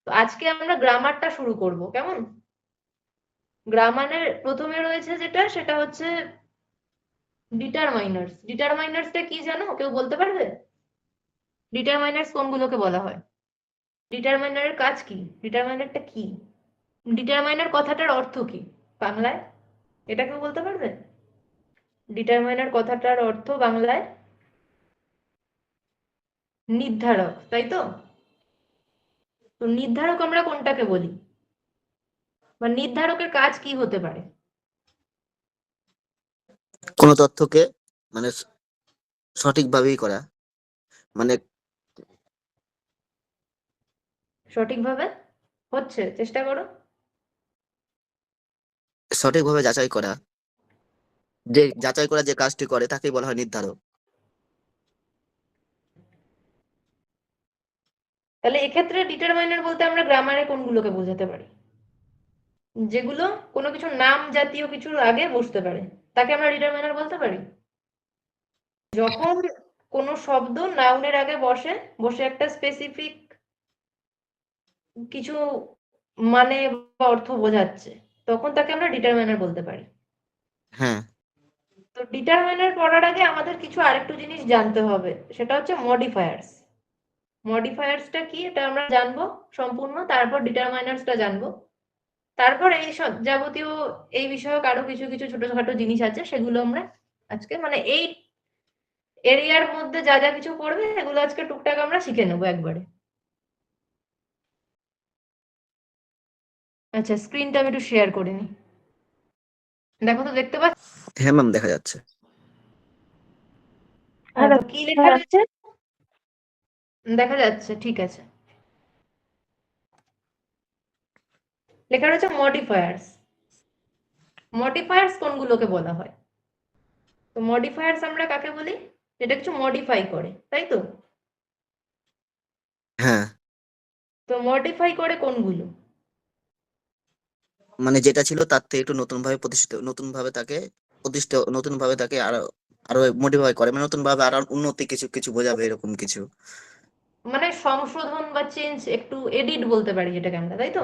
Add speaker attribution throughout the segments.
Speaker 1: তো আজকে আমরা গ্রামারটা শুরু করব, কেমন? গ্রামারের প্রথমে রয়েছে যেটা, সেটা হচ্ছে ডিটারমাইনার্স। ডিটারমাইনার্সটা কি জানো? কেউ বলতে পারবে? ডিটারমাইনার্স কোনগুলোকে বলা হয়? ডিটারমাইনারের কাজ কি? ডিটারমাইনারটা কি? ডিটারমাইনার কথাটার অর্থ কি বাংলায়? এটা কেউ বলতে পারবে? ডিটারমাইনার কথাটার অর্থ বাংলায় নির্ধারক, তাই তো? তো নির্ধারক আমরা কোনটাকে বলি, বা নির্ধারকের কাজ কি হতে পারে?
Speaker 2: কোনো তথ্যকে মানে সঠিকভাবেই করা, মানে
Speaker 1: সঠিকভাবে হচ্ছে, চেষ্টা করো।
Speaker 2: সঠিকভাবে যাচাই করা, যে যাচাই করা যে কাজটি করে তাকেই বলা হয় নির্ধারক।
Speaker 1: তাহলে এক্ষেত্রে ডিটারমাইনার বলতে আমরা গ্রামারে কোনগুলোকে বোঝাতে পারি? যেগুলো কোনো কিছু নাম জাতীয় কিছুর আগে বসতে পারে, তাকে আমরা ডিটারমাইনার বলতে পারি। যখন কোনো শব্দ নাউনের আগে বসে, বসে একটা স্পেসিফিক কিছু মানে বা অর্থ বোঝাচ্ছে, তখন তাকে আমরা ডিটারমাইনার বলতে পারি।
Speaker 2: হ্যাঁ।
Speaker 1: তো ডিটারমাইনার পড়ার আগে আমাদের কিছু আরেকটু জিনিস জানতে হবে, সেটা হচ্ছে মডিফায়ার্স। মডিফায়ার্সটা কি এটা আমরা জানবো সম্পূর্ণ, তারপর ডিটারমাইনার্সটা জানবো। তারপর এই সব যাবতীয় এই বিষয়ক আরো কিছু কিছু ছোটখাটো জিনিস আছে, সেগুলো আমরা আজকে মানে এই এরিয়ার মধ্যে যা যা কিছু পড়বে এগুলো আজকে টুকটাক আমরা শিখে নেবো একবারে। আচ্ছা, স্ক্রিনটা আমি একটু শেয়ার করে নিই। দেখো তো, দেখতে পাচ্ছ?
Speaker 2: হ্যাঁ ম্যাম, দেখা যাচ্ছে।
Speaker 1: হ্যাঁ, তো কি লেখা রয়েছে? দেখা যাচ্ছে, ঠিক আছে। লেখা রয়েছে মডিফায়ার্স। মডিফায়ার্স কোনগুলোকে বলা হয়? তো মডিফায়ার্স আমরা কাকে বলি? যেটা কিছু মডিফাই করে, তাই তো?
Speaker 2: হ্যাঁ,
Speaker 1: তো মডিফাই করে কোনগুলো?
Speaker 2: মানে যেটা ছিল তার থেকে একটু নতুন ভাবে প্রতিষ্ঠিত, নতুন ভাবে তাকে আরো আরো মডিফাই করে, মানে নতুন ভাবে আরো উন্নতি কিছু কিছু বোঝাবে, এরকম কিছু।
Speaker 1: মানে সংশোধন বা চেঞ্জ, একটু এডিট বলতে পারি যেটাকে আমরা, তাই তো?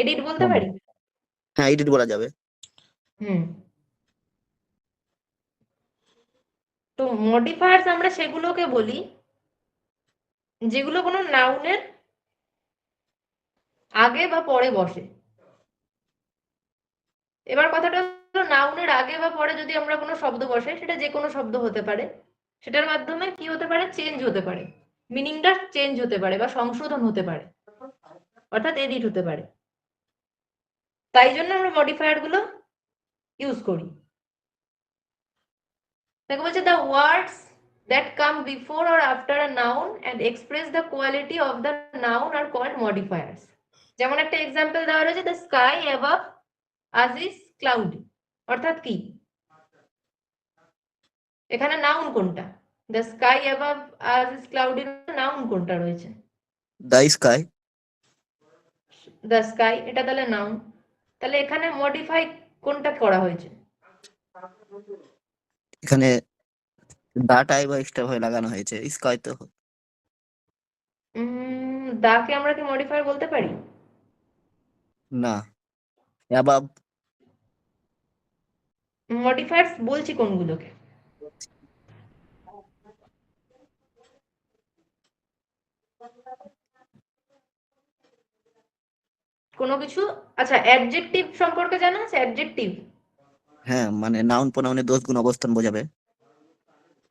Speaker 1: এডিট বলতে
Speaker 2: হ্যাঁ,
Speaker 1: পারি।
Speaker 2: হ্যাঁ, এডিট বলা যাবে।
Speaker 1: হুম। তো মডিফায়ার্স আমরা সেগুলোকে বলি যেগুলো কোনো নাউনের আগে বা পরে বসে। এবার কথাটা হলো, নাউনের আগে বা পরে যদি আমরা কোনো শব্দ বসে, সেটা যে কোনো শব্দ হতে পারে, সেটার মাধ্যমে কি হতে পারে? চেঞ্জ হতে পারে, মিনিংটা চেঞ্জ হতে পারে বা সংশোধন হতে পারে, অর্থাৎ এডিট হতে পারে। তাই জন্য আমরা মডিফায়ার গুলো ইউজ করি। দেখো বলছে, the words that come before or after a noun and express the quality of the noun are called modifiers. যেমন একটা এক্সাম্পল দেওয়া রয়েছে, the sky above us is cloudy, অর্থাৎ কি? এখানে নাউন কোনটা? the sky above us is cloudy, noun কোনটা রয়েছে?
Speaker 2: The sky.
Speaker 1: the sky, এটা তাহলে নাউন। তাহলে এখানে মডিফাই কোনটা করা হয়েছে?
Speaker 2: এখানে দা টাইপ এক্সট্রা ভাবে লাগানো হয়েছে, স্কাই তো।
Speaker 1: দাকে আমরা কি মডিফায়ার বলতে পারি?
Speaker 2: না, অ্যাবাব।
Speaker 1: মডিফায়ার্স বলছি কোনগুলোকে? কোনো কিছু, আচ্ছা অ্যাডজেক্টিভ সম্পর্কে জানা আছে? অ্যাডজেক্টিভ,
Speaker 2: হ্যাঁ, মানে নাউন প্রোনাউনের দোষ গুণ অবস্থান বোঝাবে।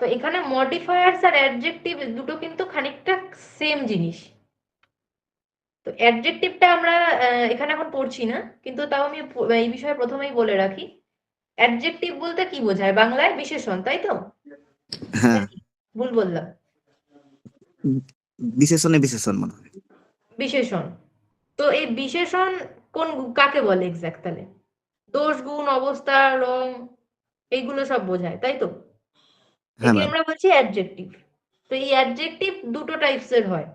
Speaker 1: তো এখানে মডিফায়ার্স আর অ্যাডজেক্টিভ দুটো কিন্তু খানিকটা সেম জিনিস। তো অ্যাডজেক্টিভটা আমরা এখানে এখন পড়ছি না, কিন্তু তাও আমি এই বিষয়ে প্রথমেই বলে রাখি। অ্যাডজেক্টিভ বলতে কি বোঝায় বাংলায়? বিশেষণ, তাই তো?
Speaker 2: হ্যাঁ,
Speaker 1: নাকি ভুল বললাম?
Speaker 2: উম, বিশেষণে বিশেষণ মনে হয়।
Speaker 1: বিশেষণ। তো এই বিশেষণ কোন, কাকে বলে এক্সাক্ট তাহলে? দোষ, গুণ, অবস্থা, রং, এইগুলো সব বোঝায়, তাই তো?
Speaker 2: হ্যাঁ
Speaker 1: একে
Speaker 2: ম্যাম।
Speaker 1: আমরা বলছি অ্যাডজেক্টিভ। তো এই অ্যাডজেক্টিভ দুটো টাইপসের হয়।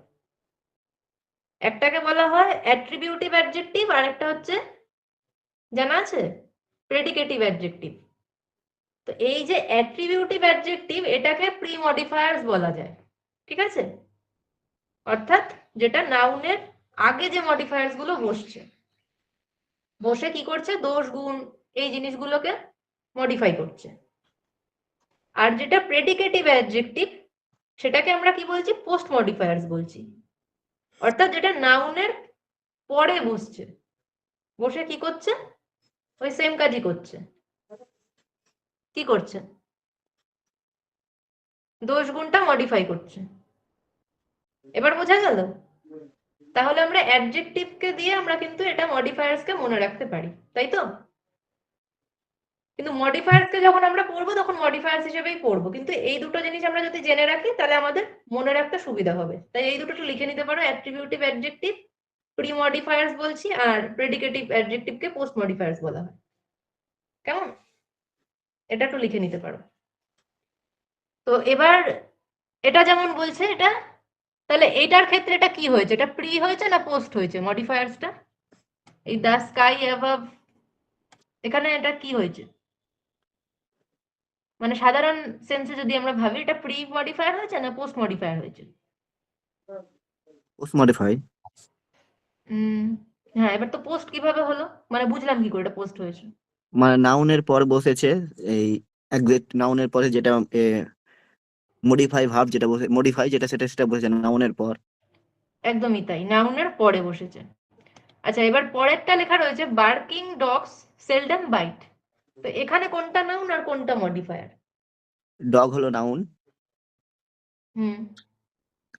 Speaker 1: একটাকে বলা হয় অ্যাট্রিবিউটিভ অ্যাডজেক্টিভ, আর একটা হচ্ছে, জানা আছে, প্রেডিকেটিভ অ্যাডজেক্টিভ। তো এই যে অ্যাট্রিবিউটিভ অ্যাডজেক্টিভ, এটাকে প্রি মডিফায়ার্স বলা যায়, ঠিক আছে? অর্থাৎ যেটা নাউনের আগে যে মডিফায়ার্স গুলো বসছে, বসে কি করছে, দোষ গুণ এই জিনিসগুলোকে মডিফাই করছে। আর যেটা প্রেডিকেটিভ অ্যাডজেক্টিভ, সেটাকে আমরা কি বলছি, পোস্ট মডিফায়ার্স বলছি। অর্থাৎ যেটা নাউনের পরে বসছে, বসে কি করছে, ওই সেম কাজই করছে। কি করছে, দোষ গুণটা মডিফাই করছে। এবার বোঝা গেল? তাহলে আমরা অ্যাডজেক্টিভকে দিয়ে আমরা কিন্তু এটা মডিফায়ার্সকে মনে রাখতে পারি, তাই তো? কিন্তু মডিফায়ার্সকে যখন আমরা পড়বো তখন মডিফায়ার্স হিসেবেই পড়বো, কিন্তু এই দুটো জিনিস আমরা যদি জেনে রাখি তাহলে আমাদের মনে রাখতে সুবিধা হবে। তাই এই দুটো একটু লিখে নিতে পারো, অ্যাট্রিবিউটিভ অ্যাডজেক্টিভ প্রি মডিফায়ার্স বলছি, আর প্রেডিকেটিভ অ্যাডজেক্টিভকে পোস্ট মডিফায়ার্স বলা হয়। কেমন? এটা একটু লিখে নিতে পারো। তো এবার এটা যেমন বলছে এটা, তাহলে এইটার ক্ষেত্রে এটা কি হয়েছে, এটা প্রি হয়েছে না পোস্ট হয়েছে মডিফায়ার্সটা? এই দ্য স্কাই অ্যাবাভ, এখানে এটা কি হয়েছে? মানে সাধারণ সেন্সে যদি আমরা ভাবি, এটা প্রি মডিফায়ার হয়েছে না পোস্ট মডিফায়ার হয়েছে?
Speaker 2: Post modify.
Speaker 1: হ্যাঁ, এবার তো পোস্ট কিভাবে হলো, মানে বুঝলাম কি করে এটা পোস্ট হয়েছে?
Speaker 2: মানে নাউনের পর বসেছে, এই এক্সাক্ট নাউনের পরে যেটা মডিফাই ভাব যেটা বসে, মডিফাই যেটা সেটা সেটা বসেছে নাউনের পর।
Speaker 1: একদমই তাই, নাউনের পরে বসেছে। আচ্ছা, এবার পরেরটা লেখা রয়েছে বার্কিং ডগস সেলডম বাইট। তো এখানে কোনটা নাউন আর কোনটা মডিফায়ার?
Speaker 2: ডগ হলো নাউন,
Speaker 1: হুম,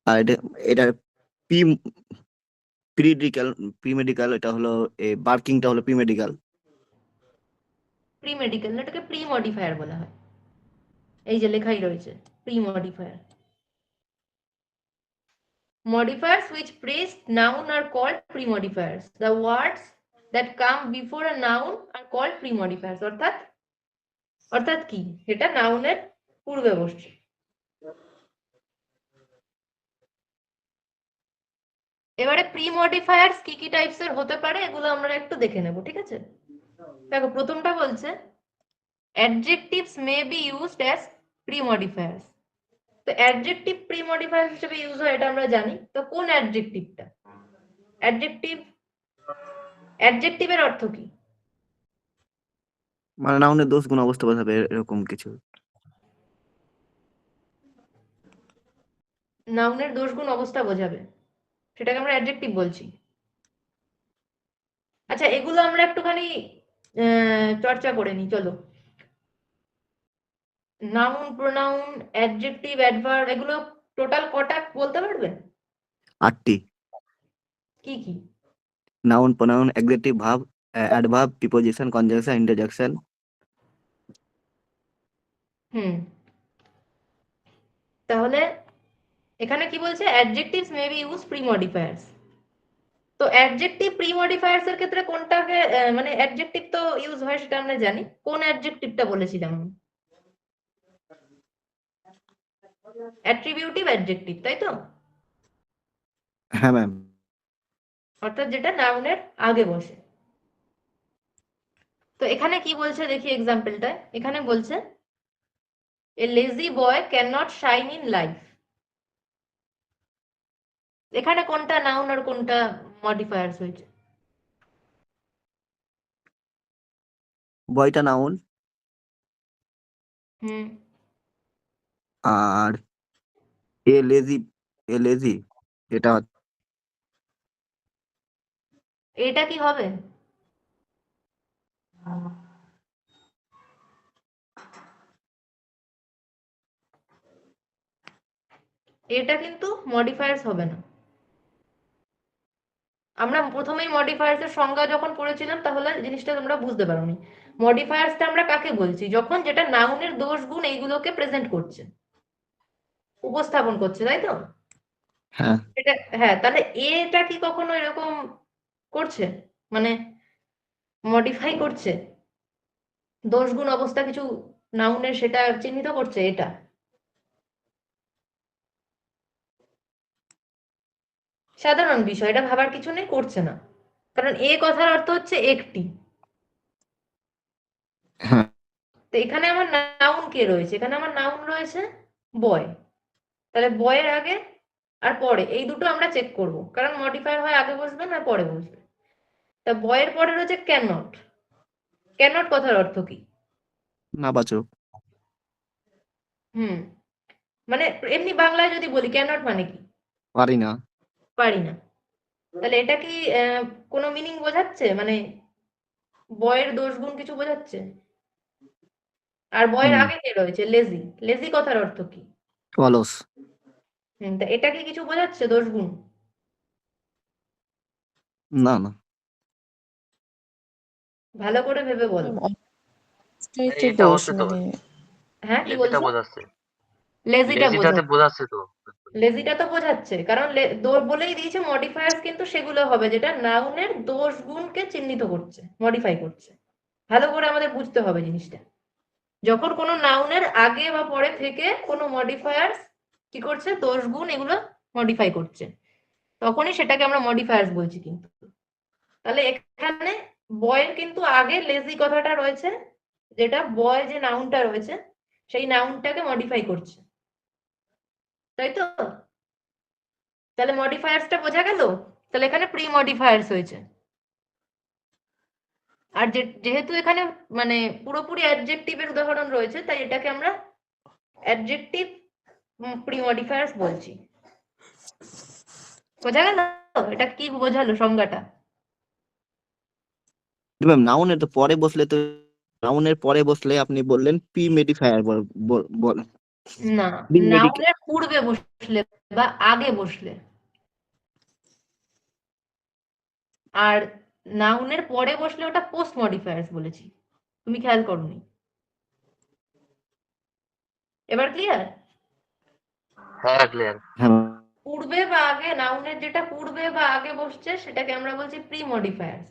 Speaker 2: আর এটা এটা প্রি প্রিডিকাল প্রিমেডিকাল, এটা হলো বার্কিংটা হলো প্রিমেডিকাল।
Speaker 1: প্রি মেডিকেল না, এটাকে প্রি মডিফায়ার বলা হয়। এই যে লেখাই রয়েছে pre modifier. Modifiers which precede noun are called pre-modifiers. The words that come before a noun are called pre-modifiers. অর্থাৎ অর্থাৎ কি, এটা নাউনের পূর্বে বসছে। এবারে প্রি মডিফায়ার্স কি কি টাইপস এর হতে পারে এগুলো আমরা একটু দেখে নেব, ঠিক আছে? দেখো, প্রথমটা বলছে adjectives may be used as pre-modifiers. তো অ্যাডজেক্টিভ প্রি মডিফায়ার হিসেবে ইউজ হয় এটা আমরা জানি। তো কোন অ্যাডজেক্টিভটা? অ্যাডজেক্টিভ, অ্যাডজেক্টিভের অর্থ কি?
Speaker 2: মানে নাউনের দোষ গুণ অবস্থা বোঝাবে এরকম কিছু।
Speaker 1: নাউনের দোষ গুণ অবস্থা বোঝাবে, সেটাকে আমরা অ্যাডজেক্টিভ বলছি। আচ্ছা, এগুলো আমরা একটুখানি চর্চা করে নিই, চলো। নাউন, প্রোনাউন, অ্যাডজেক্টিভ, অ্যাডভার্ব, এগুলো টোটাল কটা বলতে পারবে?
Speaker 2: 8টি।
Speaker 1: কি কি?
Speaker 2: Noun, pronoun, adjective, verb, adverb, preposition, conjunction, interjection.
Speaker 1: হুম, তাহলে এখানে কি বলছে, adjectives may be use pre modifiers. তো অ্যাডজেক্টিভ প্রি মডিফায়ার্স এর ক্ষেত্রে কোনটাকে, মানে অ্যাডজেক্টিভ তো ইউজ হয় সেটা আমরা জানি, কোন অ্যাডজেক্টিভটা বলেছিলাম? অ্যাট্রিবিউটিভ অ্যাডজেক্টিভ, তাই তো?
Speaker 2: হ্যাঁ ম্যাম।
Speaker 1: অর্থাৎ যেটা নাউনের আগে বসে। তো এখানে কি বলছে দেখি এক্সাম্পলটা, এখানে বলছে a lazy boy can not shine in life. এখানে কোনটা নাউন আর কোনটা মডিফায়ার্স হয়েছে?
Speaker 2: বয়টা নাউন,
Speaker 1: হুম,
Speaker 2: আর এ লেজি, এ লেজি এটা
Speaker 1: এটা কি হবে? এটা কিন্তু মডিফায়ার্স হবে না। আমরা প্রথমেই মডিফায়ার্স এর সংজ্ঞা যখন পড়েছিলাম তাহলে জিনিসটা তোমরা বুঝতে পারোনি। মডিফায়ার্সটা আমরা কাকে বলছি, যখন যেটা নাউনের দোষ গুণ এইগুলোকে প্রেজেন্ট করছে, উপস্থাপন করছে, তাই তো?
Speaker 2: হ্যাঁ।
Speaker 1: এটা, হ্যাঁ, তাহলে এটা কি কখনো এরকম করছে, মানে মডিফাই করছে, দোষ গুণ অবস্থা কিছু নাউনের সেটা চিহ্নিত করছে? এটা সাধারণ বিষয়, এটা ভাবার কিছু নেই, করছে না। কারণ এ কথার অর্থ হচ্ছে একটি।
Speaker 2: হ্যাঁ।
Speaker 1: তো এখানে আমার নাউন কে রয়েছে, এখানে আমার নাউন রয়েছে বয়। তাহলে বয়ের আগে আর পরে, এই দুটো আমরা চেক করব, কারণ মডিফায়ার হয় আগে বসবে না পরে বসবে। তা বয়ের পরে রয়েছে ক্যানট। ক্যানট কথার অর্থ কি?
Speaker 2: নাবাচক।
Speaker 1: হুম, মানে এমনি বাংলায় যদি বলি ক্যানট মানে কি?
Speaker 2: পারি না।
Speaker 1: পারি না। তাহলে এটা কি কোনো মিনিং বোঝাচ্ছে, মানে বয়ের দোষ গুণ কিছু বোঝাচ্ছে? আর বয়ের
Speaker 2: হুম।
Speaker 1: আগে কে রয়েছে? লেজি। লেজি কথার অর্থ কি?
Speaker 2: অলস।
Speaker 1: তা এটা কি কিছু বোঝাচ্ছে দোষ গুণ?
Speaker 2: না না।
Speaker 1: ভালো করে ভেবে বলো।
Speaker 3: অনেকটাই তো
Speaker 4: এটা
Speaker 3: দোষ
Speaker 4: হচ্ছে তো
Speaker 3: মানে
Speaker 1: হ্যাঁ, কি
Speaker 4: লেজিটা
Speaker 1: বলছো?
Speaker 4: বোঝাচ্ছে।
Speaker 1: লেজিটা
Speaker 4: লেজিটাতে
Speaker 1: বোঝাচ্ছে।
Speaker 4: বোঝাচ্ছে তো।
Speaker 1: লেজিটা তো বোঝাচ্ছে, কারণ বলেই দিয়েছে মডিফায়ার্স কিন্তু সেগুলো হবে যেটা নাউনের দোষ গুণকে চিহ্নিত করছে, মডিফাই করছে। ভালো করে আমাদের বুঝতে হবে জিনিসটা। যখন কোনো নাউনের আগে বা পরে থেকে কোনো মডিফায়ার্স কি করছে, দোষ গুণ এগুলো মডিফাই করছে, তখনই সেটাকে আমরা মডিফায়ার্স বলছি। কিন্তু তাহলে এখানে বয়ের কিন্তু আগে লেজি কথাটা রয়েছে, যেটা বয় যে নাউনটা রয়েছে সেই নাউনটাকে মডিফাই করছে, তাই তো? তাহলে মডিফায়ার্সটা বোঝা গেল। তাহলে এখানে প্রি মডিফায়ার্স হয়েছে। আর যেহেতু এখানে মানে পুরোপুরি অ্যাডজেক্টিভের উদাহরণ রয়েছে, তাই এটাকে আমরা অ্যাডজেক্টিভ প্রি মডিফায়ার্স বলছি। বোঝা গেল? এটা কি বোঝালো সংজ্ঞাটা?
Speaker 2: ম্যাম নাউনের তো পরে বসলে তো, নাউনের পরে বসলে আপনি বললেন প্রি মেডিফায়ার বল।
Speaker 1: না,
Speaker 2: প্রি মেডিক।
Speaker 1: নাউনের পূর্বে বসলে বা আগে বসলে। আর নাউনের পরে বসলে ওটা পোস্ট মডিফায়ার্স বলেছি, তুমি খেয়াল করোনি। এবার ক্লিয়ার?
Speaker 4: হ্যাঁ ক্লিয়ার।
Speaker 2: হ্যাঁ।
Speaker 1: পূর্বে বা আগে, নাউনের যেটা পূর্বে বা আগে বসছে সেটাকে আমরা বলছি প্রি মডিফায়ার্স।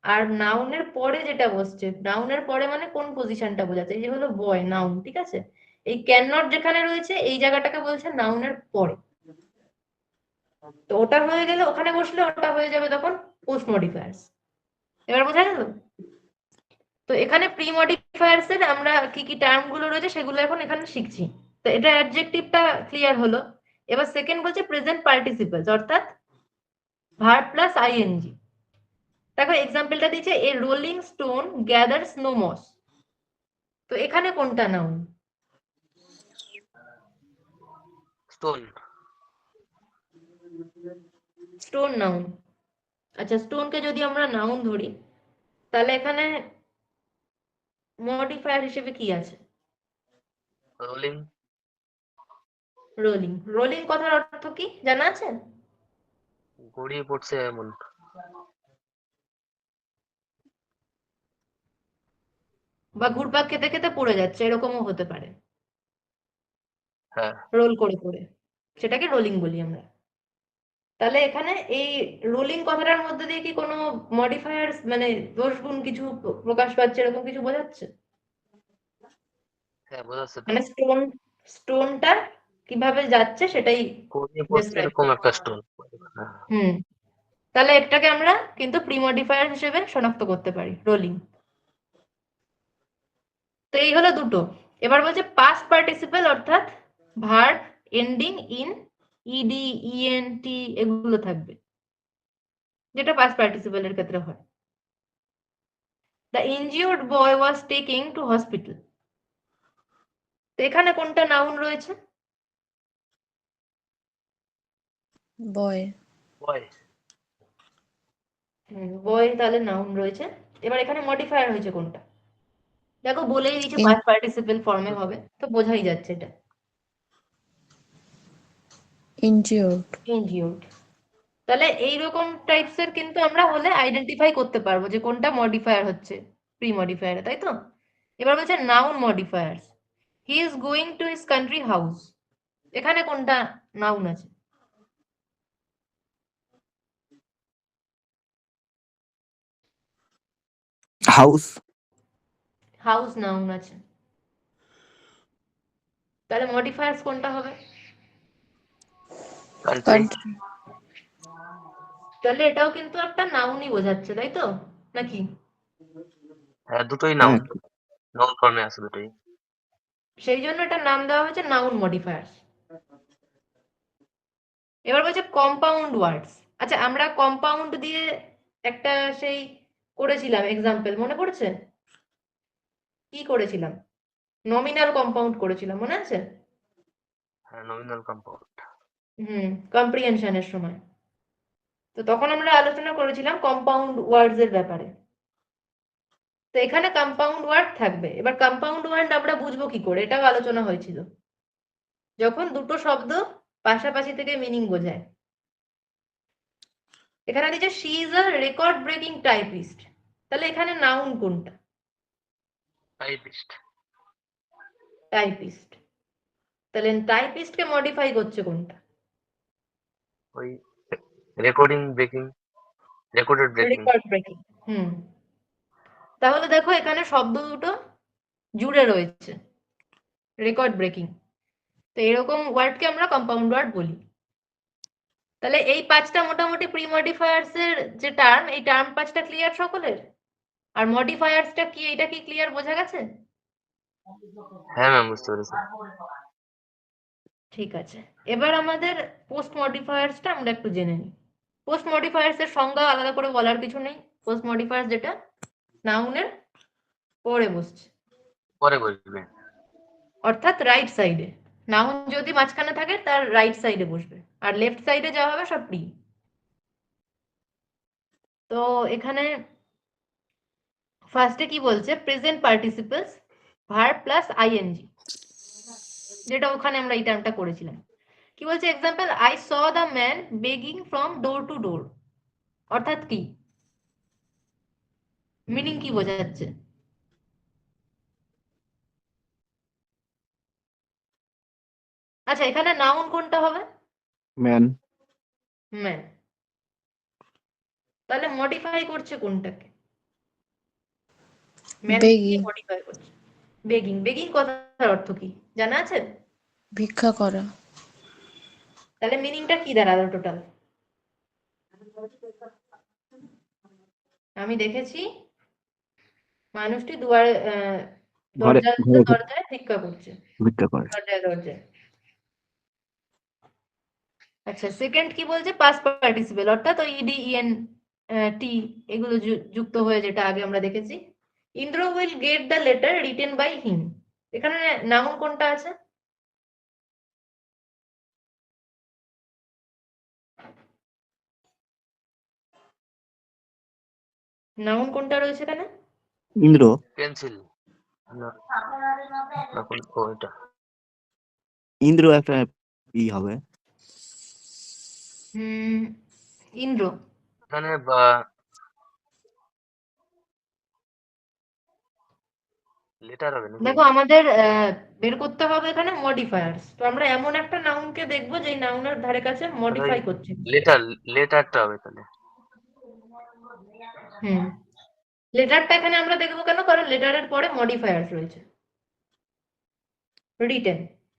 Speaker 1: আর নাউনের পরে যেটা বসছে, নাউনের পরে মানে কোন পজিশনটা বোঝাচ্ছে, এই যে হলো বয় নাউন, ঠিক আছে? এই ক্যান নট যেখানে রয়েছে এই জায়গাটাকে বলছে নাউনের পরে। তো ওটা হয়ে গেলে ওখানে বসলে ওটা হয়ে যাবে তখন পোস্ট মডিফায়ার্স। এবার বোঝা গেল? তো এখানে প্রি মডিফায়ার্স এর আমরা কি কি টার্ম গুলো রয়েছে সেগুলো এখন এখানে শিখছি। তো এটা অ্যাডজেক্টিভটা ক্লিয়ার হলো। এবার সেকেন্ড বলছে প্রেজেন্ট পার্টিসিপলস, অর্থাৎ ভার্ব প্লাস আইএনজি। দেখো এক্সাম্পলটা দিয়েছে, a rolling stone gathers no moss. তো এখানে কোনটা নাউন?
Speaker 4: স্টোন।
Speaker 1: Stone noun. আচ্ছা, স্টোনকে যদি আমরা নাউন ধরি তাহলে এখানে মডিফায়ার হিসেবে কি আছে?
Speaker 4: রোলিং।
Speaker 1: রোলিং। রোলিং কথার অর্থ কি জানা আছে?
Speaker 4: গড়িয়ে পড়ছে এমন।
Speaker 1: বা ঘুরপাক খেতে খেতে পড়ে যাচ্ছে, এরকমও হতে পারে,
Speaker 4: হ্যাঁ
Speaker 1: রোল করে করে, সেটাকে রোলিং বলি আমরা। তাহলে এখানে এই রোলিং কথাটার মধ্যে দিয়ে কি কোনো মডিফায়ার্স মানে দোষ গুণ কিছু প্রকাশ পাচ্ছে, এরকম কিছু বোঝাচ্ছে?
Speaker 4: হ্যাঁ বোঝাচ্ছে তো।
Speaker 1: মানে স্টোনটা কিভাবে যাচ্ছে সেটাই
Speaker 4: গড়িয়ে পড়ছে
Speaker 1: ডেসক্রাইব
Speaker 4: এরকম
Speaker 1: করছে।
Speaker 4: একটা স্টোন। হ্যাঁ।
Speaker 1: হুম। তাহলে এটাকে আমরা কিন্তু প্রি মডিফায়ার হিসেবে শনাক্ত করতে পারি, রোলিং। তো এই হলো দুটো। এবার বলছে পাস্ট পার্টিসিপল, অর্থাৎ verb ending in ED, ENT এগুলো থাকবে, যেটা পাস্ট পার্টিসিপলের ক্ষেত্রে হয়। The injured boy was taking to hospital. তো এখানে কোনটা নাউন রয়েছে?
Speaker 3: বয়।
Speaker 4: বয়।
Speaker 1: বয় তাহলে নাউন রয়েছে। এবার এখানে মডিফায়ার হয়েছে কোনটা? দেখো বলেই দিয়েছে
Speaker 3: ইন
Speaker 1: পাস্ট পার্টিসিপল ফর্মে হবে, তো বোঝাই যাচ্ছে এটা
Speaker 3: ইনজিওর্ড।
Speaker 1: ইনজিউর্ড। তাহলে এইরকম টাইপস এর কিন্তু আমরা হলে আইডেন্টিফাই করতে পারবো যে কোনটা মডিফায়ার হচ্ছে প্রি মডিফায়ার, তাই তো? এবার বলছে noun modifiers. He is going to his country house. এখানে কোনটা নাউন আছে?
Speaker 2: হাউস।
Speaker 1: হাউস নাউন আছে। তাহলে মডিফায়ার্স কোনটা হবে?
Speaker 4: কান্ট্রি।
Speaker 3: কান্ট্রি।
Speaker 1: তাহলে এটাও কিন্তু একটা নাউনই বোঝাচ্ছে, তাই তো? নাকি?
Speaker 4: হ্যাঁ দুটোই
Speaker 2: হ্যাঁ।
Speaker 4: নাউন। নাউন ফর্মে আছে দুটোই।
Speaker 1: সেই জন্য এটার নাম দেওয়া হয়েছে নাউন মডিফায়ার্স। এবার বলছে কম্পাউন্ড ওয়ার্ডস। আচ্ছা, আমরা কম্পাউন্ড দিয়ে একটা সেই করেছিলাম এক্সাম্পল, মনে পড়ছে? কি করেছিলাম? নমিনাল কম্পাউন্ড করেছিলাম, মনে আছে?
Speaker 4: হ্যাঁ, নমিনাল কম্পাউন্ড।
Speaker 1: কম্প্রিহেনশনের সময়। তো তখন আমরা আলোচনা করেছিলাম কম্পাউন্ড ওয়ার্ডস এর ব্যাপারে। তো এখানে কম্পাউন্ড ওয়ার্ড থাকবে। এবার কম্পাউন্ড ওয়ার্ড আমরা বুঝবো কি করে, এটাও আলোচনা হয়েছিল। যখন দুটো শব্দ পাশাপাশি থেকে মিনিং বোঝায়। এখানে দিচ্ছে she is a record breaking typist, তাহলে এখানে নাউন কোনটা?
Speaker 4: টাইপিস্ট।
Speaker 1: টাইপিস্ট। তাহলে টাইপিস্টকে মডিফাই করছে কোনটা?
Speaker 4: ওই রেকর্ডেড ব্রেকিং।
Speaker 1: Record breaking. তাহলে দেখো এখানে শব্দ দুটো জুড়ে রয়েছে, রেকর্ড ব্রেকিং। তো এরকম ওয়ার্ডকে আমরা কম্পাউন্ড ওয়ার্ড বলি। তাহলে এই পাঁচটা মোটামুটি প্রি মডিফায়ার্স এর যে টার্ম, এই টার্ম পাঁচটা ক্লিয়ার সকলের? আর মডিফায়ার্সটা কি, এটা কি ক্লিয়ার বোঝা গেছে?
Speaker 4: হ্যাঁ ম্যাম, বুঝতে পেরেছি।
Speaker 1: ঠিক আছে, এবার আমাদের পোস্ট মডিফায়ার্সটা আমরা একটু জেনে নিই। পোস্ট মডিফায়ার্স এর সংজ্ঞা আলাদা করে বলার কিছু নেই। পোস্ট মডিফায়ার্স যেটা নাউনের পরে বসছে,
Speaker 4: পরে বলবে।
Speaker 1: অর্থাৎ রাইট সাইডে। নাউন যদি মাঝখানে থাকে তার রাইট সাইডে বসবে, আর লেফট সাইডে যা হবে সব প্রি। তো এখানে ফার্স্টে কি বলছে, present participles verb plus ING, যেটা ওখানে আমরা এই টার্মটা করেছিলাম। কি বলছে example, I saw the man begging from door to door, অর্থাৎ কি, মিনিং কি বোঝা যাচ্ছে? আচ্ছা, এখানে নাউন কোনটা হবে?
Speaker 5: ম্যান।
Speaker 1: ম্যান। তাহলে মডিফাই করছে কোনটাকে? ম্যান
Speaker 3: Begging,
Speaker 1: মডিফাই করছে বেগিং। বেগিং কথার অর্থ কি জানা আছে?
Speaker 3: ভিক্ষা করা।
Speaker 1: তাহলে মিনিংটা কি দাঁড়ালো টোটাল? আমি দেখেছি মানুষটি দুয়ারে
Speaker 5: ঘরে
Speaker 1: দরজায় দরজায় ভিক্ষা করছে,
Speaker 5: ভিক্ষা করে।
Speaker 1: দরজায় দরজায়। আচ্ছা, সেকেন্ড কি বলছে, পাস্ট পার্টিসিপল, অর্থাৎ ওই ইডি ইএন টি এগুলো যুক্ত হয়ে, যেটা আগে আমরা দেখেছি। Indra will get the letter written by him, এখানে নাউন কোনটা আছে? নাউন কোনটা রয়েছে এখানে?
Speaker 5: ইন্দ্র।
Speaker 4: পেন্সিল। এটা
Speaker 5: ইন্দ্র একটা ই হবে।
Speaker 1: ইন্দ্র।
Speaker 4: এখানে লেটার হবে নাকি?
Speaker 1: দেখো আমাদের বের করতে হবে এখানে মডিফায়ার্স। তো আমরা এমন একটা নাউনকে দেখবো যেই নাউনের ধারে কাছে মডিফাই করছে।
Speaker 4: লেটারটা হবে তাহলে।
Speaker 1: লেটারটা এখানে আমরা দেখবো কেন, কারণ লেটারের পরে মডিফায়ার্স রয়েছে, রিটেন,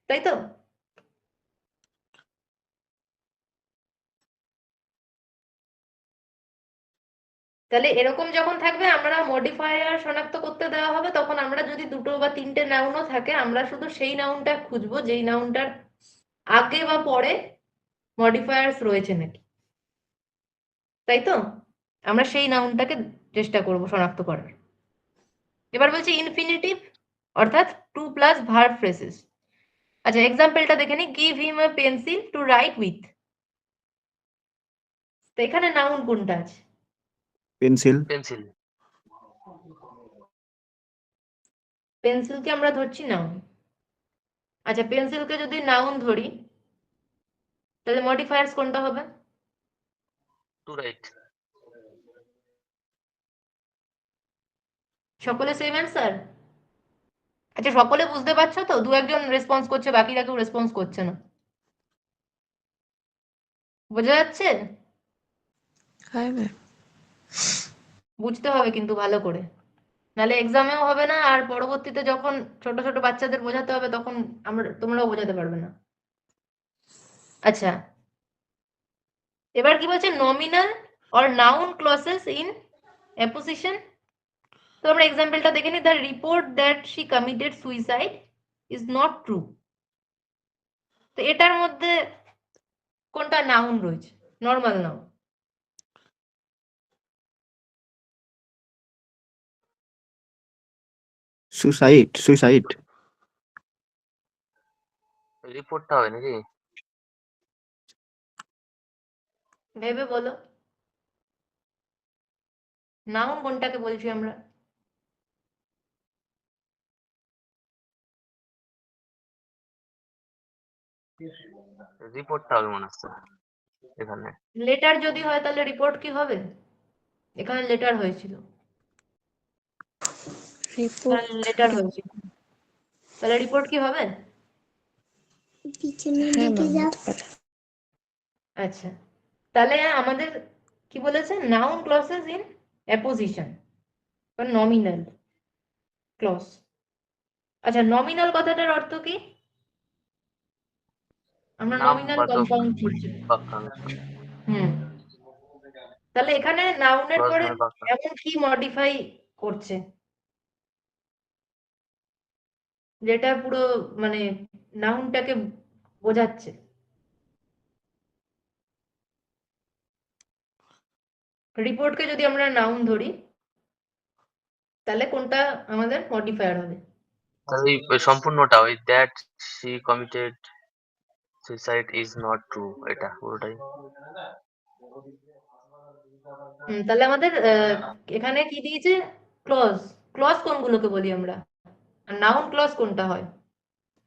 Speaker 1: তাই তো? তাহলে এরকম যখন থাকবে, আমরা মডিফায়ার শনাক্ত করতে দেওয়া হবে, তখন আমরা যদি দুটো বা তিনটে নাউনও থাকে, আমরা শুধু সেই নাউনটা খুঁজবো যেই নাউনটার আগে বা পরে মডিফায়ার্স রয়েছে নাকি, তাই তো? আমরা সেই নাউনটাকে চেষ্টা করব শনাক্ত করার। এবার বলছি ইনফিনিটিভ, অর্থাৎ টু প্লাস ভার্ব ফ্রেজেস। আচ্ছা, এক্সাম্পলটা দেখে নি, give him a pencil to write with. তো এখানে নাউন কোনটা আছে?
Speaker 5: পেন্সিল।
Speaker 4: পেন্সিল।
Speaker 1: পেন্সিলকে আমরা ধরছি নাউন। আচ্ছা, পেন্সিলকে যদি নাউন ধরি, তাহলে মডিফায়ার্স কোনটা হবে?
Speaker 4: To write.
Speaker 1: সকলে সেম অ্যান্সার? আচ্ছা, সকলে বুঝতে পারছো তো? দু একজন রেসপন্স করছে, বাকিরা কেউ রেসপন্স করছে না। বোঝা যাচ্ছে?
Speaker 3: হ্যাঁ ম্যাম।
Speaker 1: বুঝতে হবে কিন্তু ভালো করে, নাহলে এক্সামেও হবে না, আর পরবর্তীতে যখন ছোট ছোট বাচ্চাদের বোঝাতে হবে তখন তোমরাও বোঝাতে পারবে না। আচ্ছা, এবার কি বলছে, nominal or noun ক্লসেস in apposition. তো আমরা এক্সাম্পলটা দেখে নিই, the report that she committed suicide is not true. তো এটার মধ্যে কোনটা নাউন রয়েছে, নর্মাল নাউন?
Speaker 5: সুসাইড
Speaker 4: রিপোর্টটা হবে নাকি?
Speaker 1: ভেবে বলো, নাউন কোনটাকে বলছি আমরা?
Speaker 4: রিপোর্টটা হবে মনে হচ্ছে এখানে।
Speaker 1: লেটার যদি হয় তাহলে রিপোর্ট কি হবে? এখানে লেটার হয়েছিল,
Speaker 3: রিপোর্ট
Speaker 1: লেটার হয়েছিল, তাহলে রিপোর্ট কি হবে?
Speaker 3: হ্যাঁ ম্যাম হতে পারে।
Speaker 1: আচ্ছা, তাহলে আমাদের কি বলেছে, নাউন ক্লসেস ইন অ্যাপোজিশন বা নমিনাল ক্লস। আচ্ছা, নমিনাল কথাটার অর্থ কি? আমরা
Speaker 4: নাম
Speaker 1: নমিনাল
Speaker 4: বাচক
Speaker 1: কম্পাউন্ড করছি।
Speaker 4: বাক্যাংশ।
Speaker 1: হুম, তাহলে এখানে নাউনের
Speaker 4: ক্লজ
Speaker 1: পরে
Speaker 4: মানে বাক্যাংশ।
Speaker 1: এমন কি মডিফাই করছে যেটা পুরো মানে নাউনটাকে বোঝাচ্ছে? রিপোর্টকে যদি আমরা নাউন ধরি তাহলে কোনটা আমাদের মডিফায়ার হবে?
Speaker 4: তাহলে ওই সম্পূর্ণটা ওই that she committed suicide is not true, এটা পুরোটাই।
Speaker 1: তাহলে আমাদের এখানে কি দিয়েছে, ক্লজ। ক্লজ কোনগুলোকে বলি আমরা, আর নাউন ক্লজ কোনটা হয়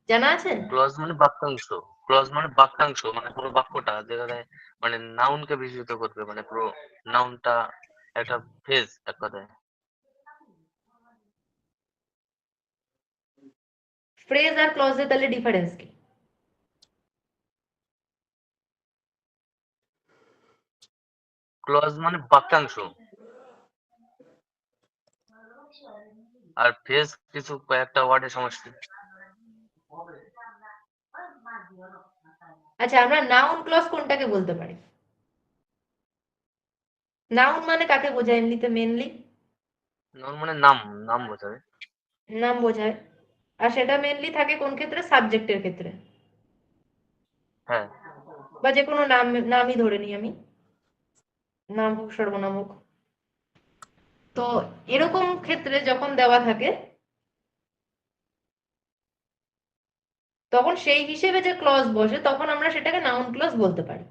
Speaker 1: জানা আছে?
Speaker 4: ক্লজ মানে বাক্যাংশ। ক্লজ মানে বাক্যাংশ, মানে পুরো বাক্যটা যেখানে মানে নাউনকে বিশেষিত করবে, মানে পুরো নাউনটা একটা ফ্রেজ এক কথায়।
Speaker 1: ফ্রেজ আর ক্লজে তাহলে ডিফারেন্স কি?
Speaker 4: ক্লজ মানে বাক্যাংশ, আর ফ্রেজ কিছু কয়েকটা ওয়ার্ডের সমষ্টি।
Speaker 1: আচ্ছা, আমরা নাউন ক্লজ কোনটাকে বলতে পারি? নাউন মানে কাকে বোঝায় এমনিতে মেনলি?
Speaker 4: নাউন মানে নাম, নাম বোঝাবে।
Speaker 1: নাম বোঝায়, আর সেটা মেনলি থাকে কোন ক্ষেত্রে, সাবজেক্টের ক্ষেত্রে,
Speaker 4: হ্যাঁ।
Speaker 1: বা যে কোনো নাম, নামই ধরে নিই আমি, নাম হোক সর্বনাম হোক। তো এরকম ক্ষেত্রে যখন দেওয়া থাকে তখন সেই হিসেবে যে ক্লজ বসে তখন আমরা সেটাকে নাউন ক্লজ বলতে পারি।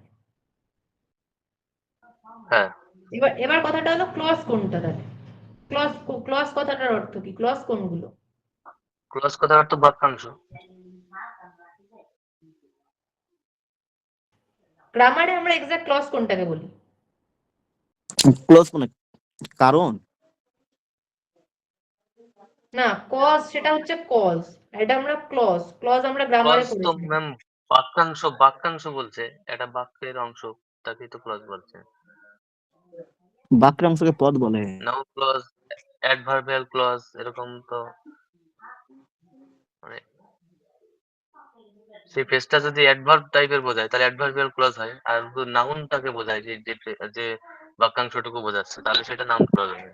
Speaker 4: হ্যাঁ,
Speaker 1: এবার এবার কথাটা হলো ক্লজ কোনটা তাহলে? ক্লজ, ক্লজ কথাটার অর্থ কি, ক্লজ কোনগুলো?
Speaker 4: ক্লজ কথার অর্থ বাক্যাংশ।
Speaker 1: গ্রামারে আমরা এক্সাক্ট ক্লজ কোনটাকে বলি?
Speaker 5: ক্লোজ মানে কারণ।
Speaker 1: না, কজ সেটা হচ্ছে কজ, এটা আমরা ক্লজ, ক্লজ আমরা গ্রামারে
Speaker 4: ক্লজ তো
Speaker 1: করেছি।
Speaker 4: ম্যাম বাক্যাংশ, বাক্যাংশ বলছে, একটা বাক্যের অংশ, তাকেই তো ক্লজ বলছে।
Speaker 5: বাক্যাংশকে পদ বলে।
Speaker 4: নাউন ক্লজ, অ্যাডভার্বিয়াল ক্লজ, এরকম তো মানে সেই ফ্রেজটা যদি অ্যাডভার্ব টাইপের বোঝায় তাহলে অ্যাডভার্বিয়াল ক্লজ হয়, আর যদি নাউনটাকে বোঝায় যে যে বাক্যাংশটুকু বোঝাচ্ছে তাহলে সেটা নাউন ক্লজ হবে।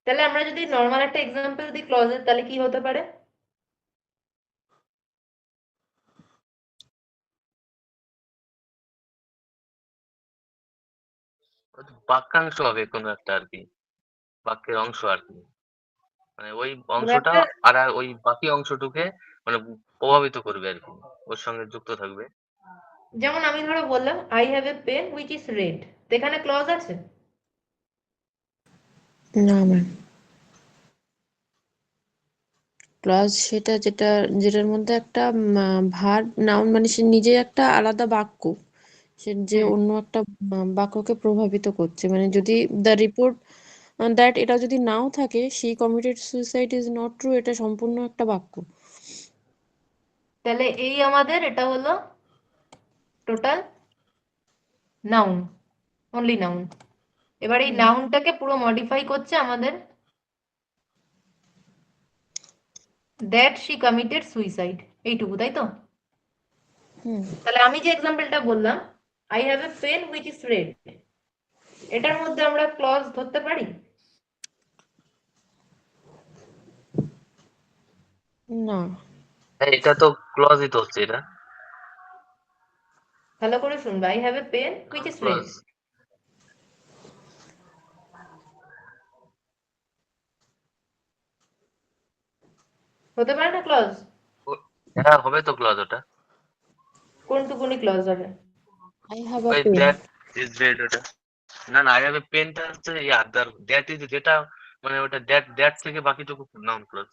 Speaker 1: তাহলে আমরা যদি নর্মাল একটা এক্সাম্পল দিই ক্লজের তাহলে কি হতে পারে?
Speaker 4: বাক্যাংশ হবে কোনো একটা আর কি, বাক্যের অংশ আর কি, মানে ওই
Speaker 1: ধরো
Speaker 4: অংশটা
Speaker 1: একটা,
Speaker 4: আর ওই বাকি অংশটুকে মানে প্রভাবিত করবে আর কি, ওর সঙ্গে যুক্ত থাকবে।
Speaker 1: যেমন আমি ধরো বললাম I have a pen which is red, এখানে ক্লজ আছে?
Speaker 3: না ম্যাম, ক্লজ সেটা যেটা যেটার মধ্যে একটা ভার্ব নাউন মানে সে নিজে একটা আলাদা বাক্য, সে যে
Speaker 1: হুম,
Speaker 3: অন্য একটা বাক্যকে প্রভাবিত করছে, মানে যদি দ্য রিপোর্ট দ্যাট এটা যদি নাও থাকে, she committed suicide is not true, এটা সম্পূর্ণ একটা বাক্য।
Speaker 1: তাহলে এই আমাদের এটা হলো টোটাল নাউন, অনলি নাউন। এবার এই
Speaker 3: হুম
Speaker 1: নাউনটাকে পুরো মডিফাই করছে আমাদের দ্যাট শি কমিটেড সুইসাইড, এইটুকু, তাই তো?
Speaker 3: হুম
Speaker 1: তাহলে আমি যে এক্সাম্পলটা বললাম I have a pen which is red, এটার মধ্যে আমরা ক্লজ ধরতে পারি?
Speaker 3: না
Speaker 4: হ্যাঁ, এটা তো ক্লজই তো হচ্ছে এটা।
Speaker 1: ভালো করে শুনবে, I have a pen which is red.
Speaker 4: Clause.
Speaker 1: হতে পারে না ক্লজ?
Speaker 4: হ্যাঁ হবে তো ক্লজ ওটা।
Speaker 1: কোনটুকুনি ক্লজ হবে?
Speaker 3: I have a
Speaker 4: ওই
Speaker 3: pen.
Speaker 4: দ্যাট ইজ রেড ওটা। না না, আই হ্যাভ এ পেনটা হচ্ছে আদার, দ্যাট ইজ যেটা মানে ওটা দ্যাট দ্যাট থেকে বাকিটুকু নাউন ক্লজ।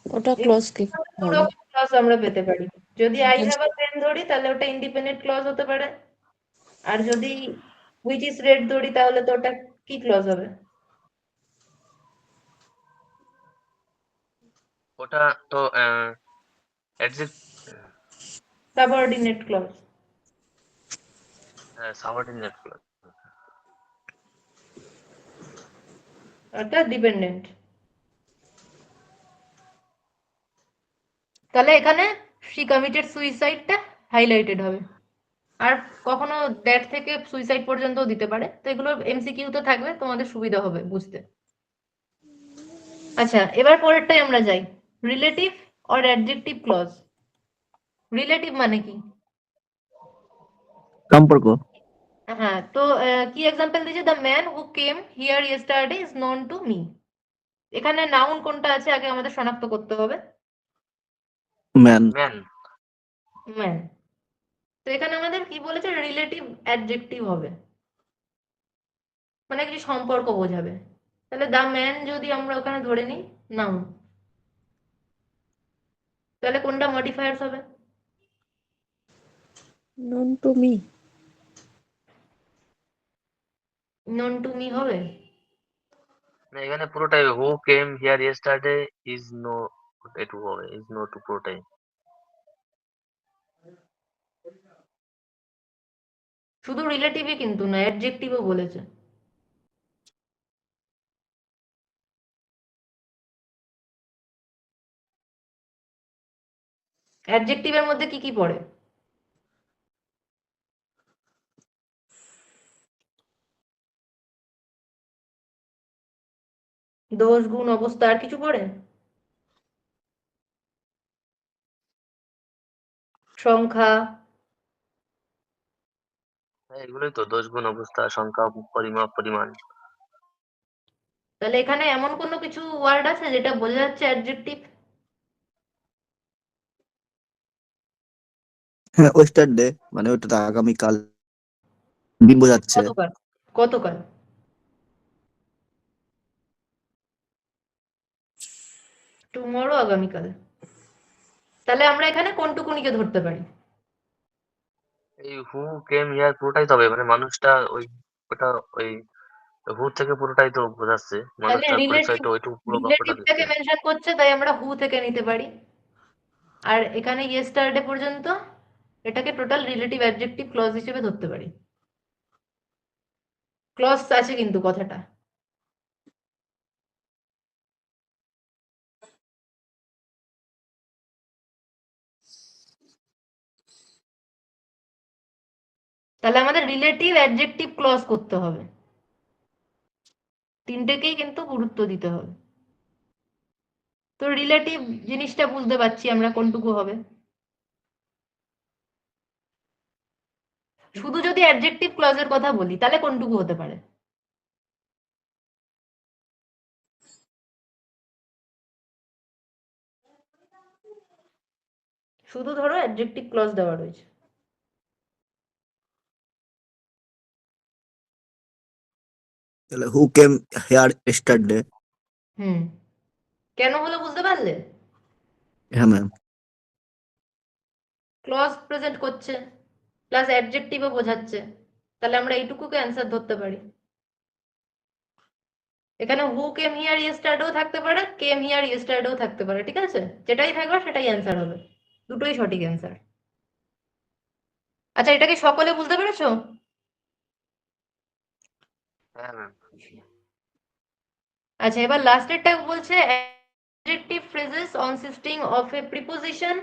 Speaker 3: ওটা ক্লজ কি হবে?
Speaker 1: দুরকম ক্লজ আমরা পেতে পারি। যদি আই হ্যাভ আ পেন ধরি তাহলে ওটা ইন্ডিপেন্ডেন্ট ক্লজ হতে পারে, আর যদি হুইচ ইজ রেড ধরি তাহলে তো ওটা কি ক্লজ হবে?
Speaker 4: ওটা তো adjective,
Speaker 1: subordinate clause.
Speaker 4: Subordinate clause.
Speaker 1: ওটা ডিপেন্ডেন্ট। তাহলে এখানে শি কমিটেড সুইসাইডটা হাইলাইটেড হবে। আর কখনো দ্যাট থেকে সুইসাইড পর্যন্তও দিতে পারে, তো এগুলো এমসিকিউতে থাকবে, তোমাদের সুবিধা হবে বুঝতে। আচ্ছা, এবার পরেরটাই আমরা যাই, relative or adjective clause. Relative মানে কি?
Speaker 5: সম্পর্ক।
Speaker 1: হ্যাঁ, তো কি এক্সাম্পল দিয়েছে, the man who came here yesterday is known to me. এখানে নাউন কোনটা আছে আগে আমাদের শনাক্ত করতে হবে।
Speaker 5: ম্যান।
Speaker 4: ম্যান।
Speaker 1: ম্যান। তো এখানে আমাদের কি বলেছে, রিলেটিভ অ্যাডজেক্টিভ হবে, মানে কিছু সম্পর্ক বোঝাবে। তাহলে দ্য ম্যান যদি আমরা ওখানে ধরে নিই নাউন, তাহলে কোনটা মডিফায়ার্স হবে?
Speaker 3: Known to me.
Speaker 1: Known to me হবে।
Speaker 4: না এখানে পুরোটাই who came here yesterday is no, এটুকু হবে, ইজ নো টু পুরোটাই।
Speaker 1: শুধু রিলেটিভই কিন্তু না, অ্যাডজেক্টিভও বলেছে। অ্যাডজেক্টিভের মধ্যে কি কি পড়ে? দোষ, গুণ, অবস্থা, আর কিছু পড়ে? সংখ্যা?
Speaker 4: হ্যাঁ এগুলোই তো, দোষ গুণ অবস্থা সংখ্যা পরিমাপ পরিমাণ।
Speaker 1: তাহলে এখানে এমন কোনো কিছু ওয়ার্ড আছে যেটা বোঝা যাচ্ছে অ্যাডজেক্টিভ?
Speaker 5: হ্যাঁ, ওয়েস্টারডে মানে ওটা তো আগামীকাল, দিন বোঝাচ্ছে।
Speaker 1: কতকাল? কতকাল? টুমরো, আগামীকাল। তাহলে আমরা এখানে কোনটুকুনিকে ধরতে পারি?
Speaker 4: এই হু কেম হিয়ার পুরোটাই তো হবে, মানে মানুষটা ওই ওটা ওই হু থেকে পুরোটাই তো বোঝাচ্ছে,
Speaker 1: তাহলে
Speaker 4: মানুষটার পরিচয়
Speaker 1: রিলেটিভ,
Speaker 4: তো ওইটুকু পুরো বাক্যটা
Speaker 1: রিলেটিভটাকে
Speaker 4: দিচ্ছে।
Speaker 1: মেনশন করছে তাই আমরা হু থেকে নিতে পারি। আর এখানে ইয়েস্টারডে পর্যন্ত এটাকে টোটাল রিলেটিভ অ্যাডজেক্টিভ ক্লজ হিসেবে ধরতে পারি। ক্লজ আছে কিন্তু কথাটা। তাহলে আমাদের রিলেটিভ অ্যাডজেক্টিভ ক্লজ করতে হবে, তিনটেকেই কিন্তু গুরুত্ব দিতে হবে। তো রিলেটিভ জিনিসটা বুঝতে পারছি আমরা কোনটুকু হবে। শুধু যদি অ্যাডজেক্টিভ ক্লজের কথা বলি তাহলে কোনটুকু হতে পারে? শুধু ধরো অ্যাডজেক্টিভ ক্লজ দেওয়া রয়েছে।
Speaker 5: তাহলে হু কেম হেয়ার ইয়েস্টারডে।
Speaker 1: হুম, কেন হলো বুঝতে পারলে?
Speaker 5: হ্যাঁ ম্যাম।
Speaker 1: ক্লজ প্রেজেন্ট করছে প্লাস অ্যাডজেক্টিভও বোঝাচ্ছে, তাহলে আমরা এইটুকুকে অ্যান্সার ধরতে পারি। এখানে হু কেম হিয়ার ইয়েস্টারডেও থাকতে পারে, কেম হিয়ার ইয়েস্টারডেও থাকতে পারে, ঠিক আছে? যেটাই থাকবে সেটাই অ্যান্সার হবে, দুটোই সঠিক অ্যান্সার। আচ্ছা, এটা কি সকলে বুঝতে পেরেছো?
Speaker 4: হ্যাঁ ম্যাম।
Speaker 1: আচ্ছা, এবার লাস্টেরটা বলছে adjective phrases consisting of a preposition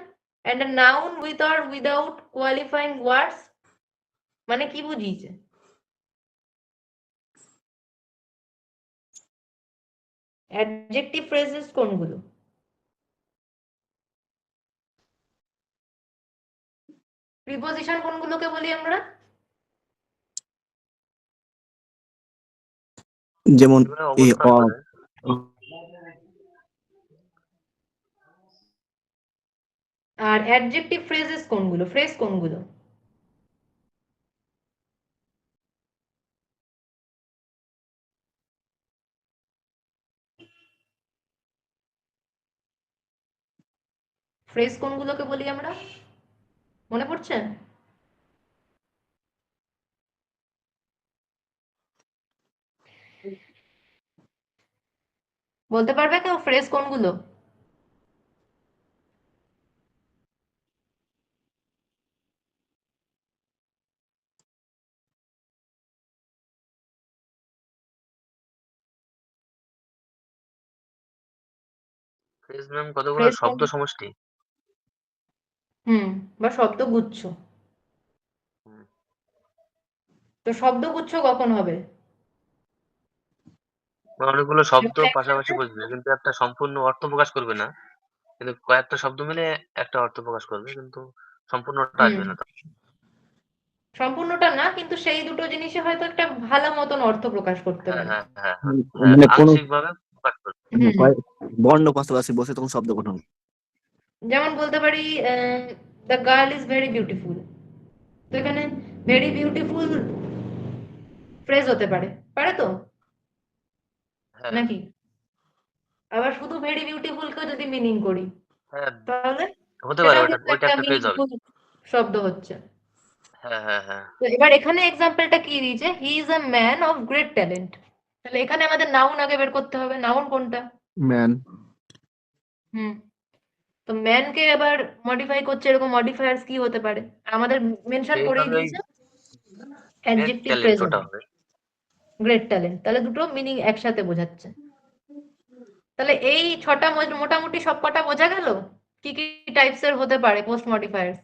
Speaker 1: and a noun with or without qualifying words, মানে কি বুঝিয়েছে? অ্যাডজেক্টিভ ফ্রেজেস কোনগুলো? প্রিপোজিশন কোনগুলোকে বলি আমরা?
Speaker 5: যেমন
Speaker 4: এবারে
Speaker 5: এই
Speaker 4: অবস্থান
Speaker 5: অফ,
Speaker 4: করে।
Speaker 1: আর অ্যাডজেক্টিভ ফ্রেজেস কোনগুলো, ফ্রেজ কোনগুলো? ফ্রেজ কোনগুলোকে বলি আমরা, মনে পড়ছে? বলতে পারবে কেউ ফ্রেজ কোনগুলো?
Speaker 4: ফ্রেজ ম্যাম কতগুলো
Speaker 1: ফ্রেজ
Speaker 4: শব্দ সমষ্টি।
Speaker 1: বা শব্দগুচ্ছ।
Speaker 4: হুম।
Speaker 1: তো শব্দগুচ্ছ কখন হবে?
Speaker 4: মানে অনেকগুলো শব্দ
Speaker 1: যেমন
Speaker 4: পাশাপাশি
Speaker 1: example-
Speaker 4: বসবে কিন্তু একটা সম্পূর্ণ অর্থ প্রকাশ করবে না। কিন্তু কয়েকটা শব্দ মিলে একটা অর্থ প্রকাশ করবে কিন্তু সম্পূর্ণটা
Speaker 1: হুম
Speaker 4: আসবে না।
Speaker 1: সম্পূর্ণটা না, কিন্তু সেই দুটো জিনিসে হয়তো একটা ভালো মতন অর্থ প্রকাশ করতে
Speaker 4: হ্যাঁ,
Speaker 1: পারে।
Speaker 4: হ্যাঁ, হ্যাঁ, হ্যাঁ, হ্যাঁ,
Speaker 5: মানে কোনো
Speaker 4: আংশিকভাবে প্রকাশ করবে।
Speaker 1: হুম
Speaker 5: বর্ণ পাশাপাশি বসে তখন শব্দ গঠন।
Speaker 1: যেমন বলতে পারি the girl is very beautiful. তো এখানে ভেরি বিউটিফুল ফ্রেজ হতে পারে, পারে তো
Speaker 4: হ্যাঁ,
Speaker 1: নাকি? আবার শুধু ভেরি বিউটিফুল কে যদি মিনিং করি
Speaker 4: হ্যাঁ,
Speaker 1: তাহলে
Speaker 4: হতে পারে
Speaker 1: সেটাও
Speaker 4: ওইটা
Speaker 1: কিন্তু
Speaker 4: ওইটা
Speaker 1: একটা
Speaker 4: একটা ফ্রেজ হবে।
Speaker 1: মিনিংফুল শব্দ হচ্ছে।
Speaker 4: হ্যাঁ, হ্যাঁ, হ্যাঁ,
Speaker 1: তো এবার এখানে এক্সাম্পলটা কি দিয়েছে, he is a man of great talent. তাহলে এখানে আমাদের নাউন আগে বের করতে হবে, নাউন কোনটা?
Speaker 5: ম্যান।
Speaker 1: হুম তো ম্যানকে এবার মডিফাই করছে, এরকম মডিফায়ার্স কি হতে পারে? আমাদের মেনশন করেই
Speaker 4: সেইভাবে ওই
Speaker 1: দিয়েছে
Speaker 4: গ্রেট
Speaker 1: অ্যাডজেক্টিভ
Speaker 4: ট্যালেন্ট
Speaker 1: ফ্রেজ
Speaker 4: ওটা
Speaker 1: হবে,
Speaker 4: হবে।
Speaker 1: Great talent. তাহলে দুটো মিনিং একসাথে বোঝাচ্ছে। তাহলে এই ছটা মোটামুটি সব কটা বোঝা গেল কি কি টাইপস এর হতে পারে পোস্ট মডিফায়ার্স।